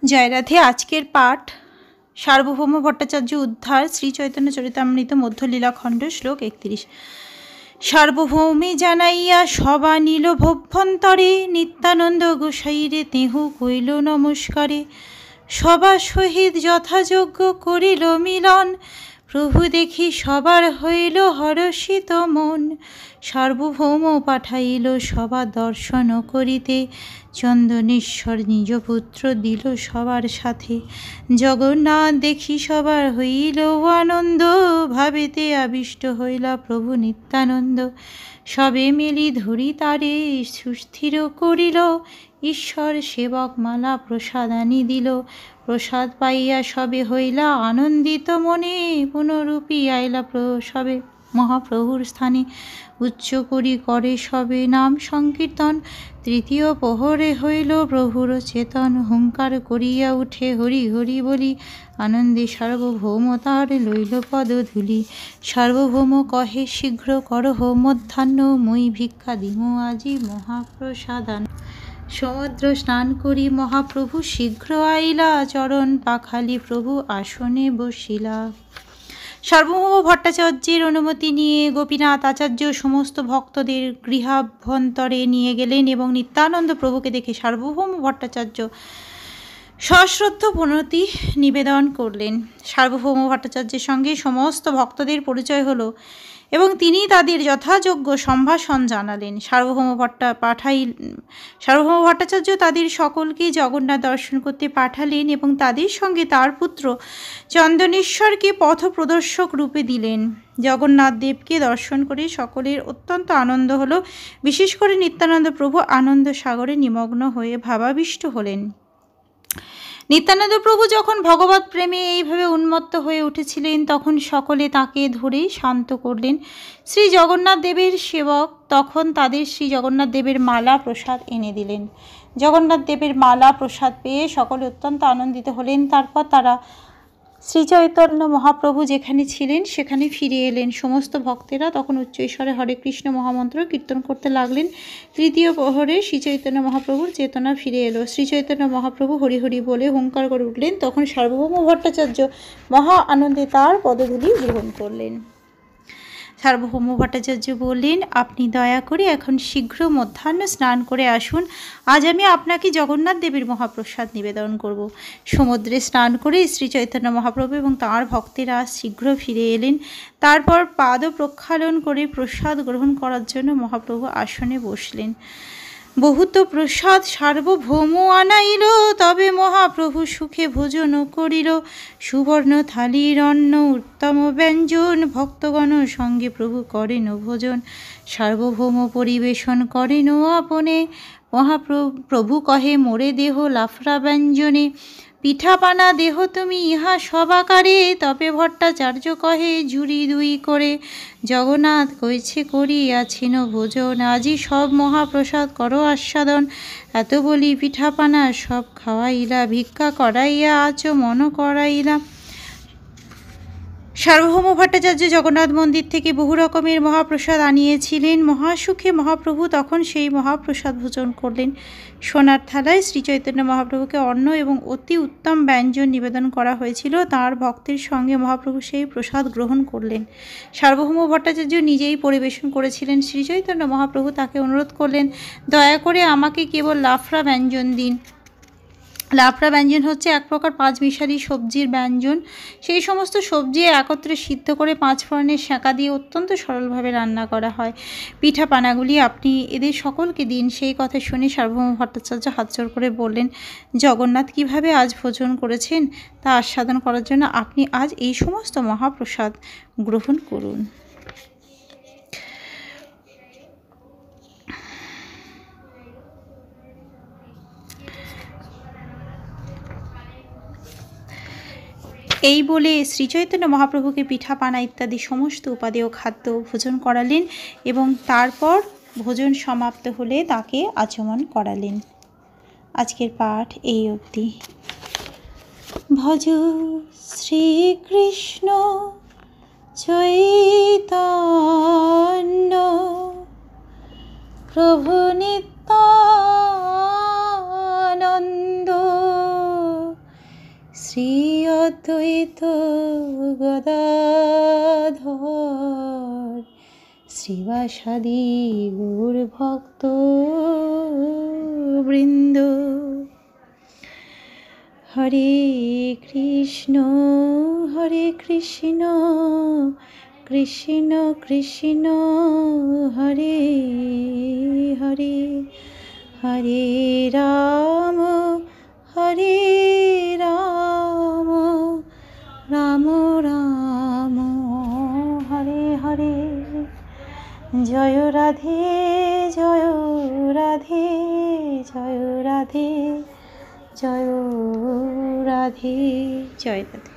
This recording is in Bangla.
জয় রাধে। আজকের পাঠ সার্বভৌম ভট্টাচার্য উদ্ধার শ্রী চৈতন্য চরিতামৃত মধ্যলীলা খণ্ড শ্লোক 31। সার্বভৌমে জানাইয়া সবা নীল ভভ্যন্তরে নিত্যানন্দ গোসাইরে তেহু কইল নমস্কারে। সবা সহিত যথাযোগ্য করিল মিলন, প্রভু দেখি সবার হইল হরষিত মন। সার্বভৌম পাঠাইল সবা দর্শন করিতে, চন্দনেশ্বর নিজ পুত্র দিল সবার সাথে। জগন্নাথ দেখি সবার হইল আনন্দ, ভাবেতে আবিষ্ট হইলা প্রভু নিত্যানন্দ। সবে মিলি ধরি তারে সুস্থির করিল, ঈশ্বর সেবক মালা প্রসাদ আনি দিল। প্রসাদ পাইয়া সবে হইলা আনন্দিত মনে, পুনরূপী আইলা সবে মহাপ্রভুর স্থানে। উচ্চ করি করে সবে নাম সংকীর্তন, তৃতীয় প্রহরে হইল প্রভুর চেতন। হুঙ্কার করিয়া উঠে হরি হরি বলি, আনন্দে সার্বভৌম তার লইল পদধূলি। সার্বভৌম কহে শীঘ্র করহ মধ্যাহ্ন, মই ভিক্ষা দিমু আজি মহাপ্রসাদান। সমুদ্র স্নান করি মহাপ্রভু শীঘ্র আইলা, চরণ পাখালি প্রভু আসনে বসিলা। সার্বভৌম ভট্টাচার্যের অনুমতি নিয়ে গোপীনাথ আচার্য সমস্ত ভক্তদের গৃহাভ্যন্তরে নিয়ে গেলেন এবং নিত্যানন্দ প্রভুকে দেখে সার্বভৌম ভট্টাচার্য সশ্রদ্ধ প্রণতি নিবেদন করলেন। সার্বভৌম ভট্টাচার্যের সঙ্গে সমস্ত ভক্তদের পরিচয় হলো এবং তিনি তাদের যথাযোগ্য সম্ভাষণ জানালেন। সার্বভৌম ভট্টাচার্য তাদের সকলকে জগন্নাথ দর্শন করতে পাঠালেন এবং তাদের সঙ্গে তার পুত্র চন্দনেশ্বরকে পথ প্রদর্শক রূপে দিলেন। জগন্নাথ দেবকে দর্শন করে সকলের অত্যন্ত আনন্দ হলো। বিশেষ করে নিত্যানন্দ প্রভু আনন্দ সাগরে নিমগ্ন হয়ে ভাবাবিষ্ট হলেন। নিত্যানন্দ প্রভু যখন ভগবৎ প্রেমে এইভাবে উন্মত্ত হয়ে উঠেছিলেন, তখন সকলে তাকে ধরে শান্ত করলেন। শ্রী জগন্নাথ দেবের সেবক তখন তাদের শ্রী জগন্নাথ দেবের মালা প্রসাদ এনে দিলেন। জগন্নাথ দেবের মালা প্রসাদ পেয়ে সকলে অত্যন্ত আনন্দিত হলেন। তারপর তারা শ্রী চৈতন্য মহাপ্রভু যেখানে ছিলেন সেখানে ফিরে এলেন। সমস্ত ভক্তেরা তখন উচ্চৈস্বরে হরে কৃষ্ণ মহামন্ত্র কীর্তন করতে লাগলেন। তৃতীয় প্রহরে শ্রী চৈতন্য মহাপ্রভুর চেতনা ফিরে এলো। শ্রী চৈতন্য মহাপ্রভু হরি হরি বলে হুঙ্কার করে উঠলেন। তখন সার্বভৌম ভট্টাচার্য মহা আনন্দে তার পদধূলি গ্রহণ করলেন। সার্বভৌম ভট্টাচার্য বললেন, আপনি দয়া করে এখন শীঘ্র মধ্যাহ্ন স্নান করে আসুন। আজ আমি আপনাকে জগন্নাথ দেবের মহাপ্রসাদ নিবেদন করব। সমুদ্রে স্নান করে শ্রী চৈতন্য মহাপ্রভু এবং তাঁর ভক্তেরা শীঘ্র ফিরে এলেন। তারপর পাদ প্রক্ষালন করে প্রসাদ গ্রহণ করার জন্য মহাপ্রভু আসনে বসলেন। বহুত প্রসাদ সার্বভৌম আনাইল, তবে মহাপ্রভু সুখে ভোজন করিল। সুবর্ণ থালির অন্ন উত্তম ব্যঞ্জন, ভক্তগণ সঙ্গে প্রভু করেন ভোজন। সার্বভৌম পরিবেশন করেন আপনে, মহাপ্রভু কহে মোরে দেহ লাফরা ব্যঞ্জনে। পিঠাপানা দেহ তুমি ইহা সবাকারে, তবে ভট্টাচার্য কহে ঝুড়ি দুই করে। জগন্নাথ কইছে করিয়াছেন ভোজন, আজি সব মহাপ্রসাদ করো আস্বাদন। এত বলি পিঠাপানা সব খাওয়াইলা, ভিক্ষা করাইয়া আচমন করাইলা। সার্বভৌম ভট্টাচার্য জগন্নাথ মন্দির থেকে বহু রকমের মহাপ্রসাদ আনিয়েছিলেন। মহাসুখে মহাপ্রভু তখন সেই মহাপ্রসাদ ভোজন করলেন। সোনার থালায় শ্রী চৈতন্য মহাপ্রভুকে অন্ন এবং অতি উত্তম ব্যঞ্জন নিবেদন করা হয়েছিল। তাঁর ভক্তের সঙ্গে মহাপ্রভু সেই প্রসাদ গ্রহণ করলেন। সার্বভৌম ভট্টাচার্য নিজেই পরিবেশন করেছিলেন। শ্রী চৈতন্য মহাপ্রভু তাকে অনুরোধ করলেন, দয়া করে আমাকে কেবল লাফরা ব্যঞ্জন দিন। লাফরা ব্যঞ্জন হচ্ছে এক প্রকার পাঁচমিশালি সবজির ব্যঞ্জন। সেই সমস্ত সবজি একত্রে সিদ্ধ করে 5 ফোড়নের সেঁকা দিয়ে অত্যন্ত সরলভাবে রান্না করা হয়। পিঠাপানাগুলি আপনি এদের সকলকে দিন। সেই কথা শুনে সার্বভৌম ভট্টাচার্য হাতজোড় করে বললেন, জগন্নাথ কিভাবে আজ ভোজন করেছেন তা আস্বাদন করার জন্য আপনি আজ এই সমস্ত মহাপ্রসাদ গ্রহণ করুন। এই বলে শ্রীচৈতন্য মহাপ্রভুকে পিঠাপানা ইত্যাদি সমস্ত উপাদেয় খাদ্য ভোজন করালেন এবং তারপর ভোজন সমাপ্ত হলে তাকে আচমন করালেন। আজকের পাঠ এই অবধি। ভজ শ্রীকৃষ্ণ চৈতন্য প্রভু। শ্রী অদ্বৈত গদাধর শ্রীবাসাদি গৌর ভক্ত বৃন্দ। হরে কৃষ্ণ কৃষ্ণ কৃষ্ণ হরে হরে, হরে রাম রাম রাম হরে হরে। জয় রাধে জয় রাধে জয় রাধে জয় রাধে জয় রাধে।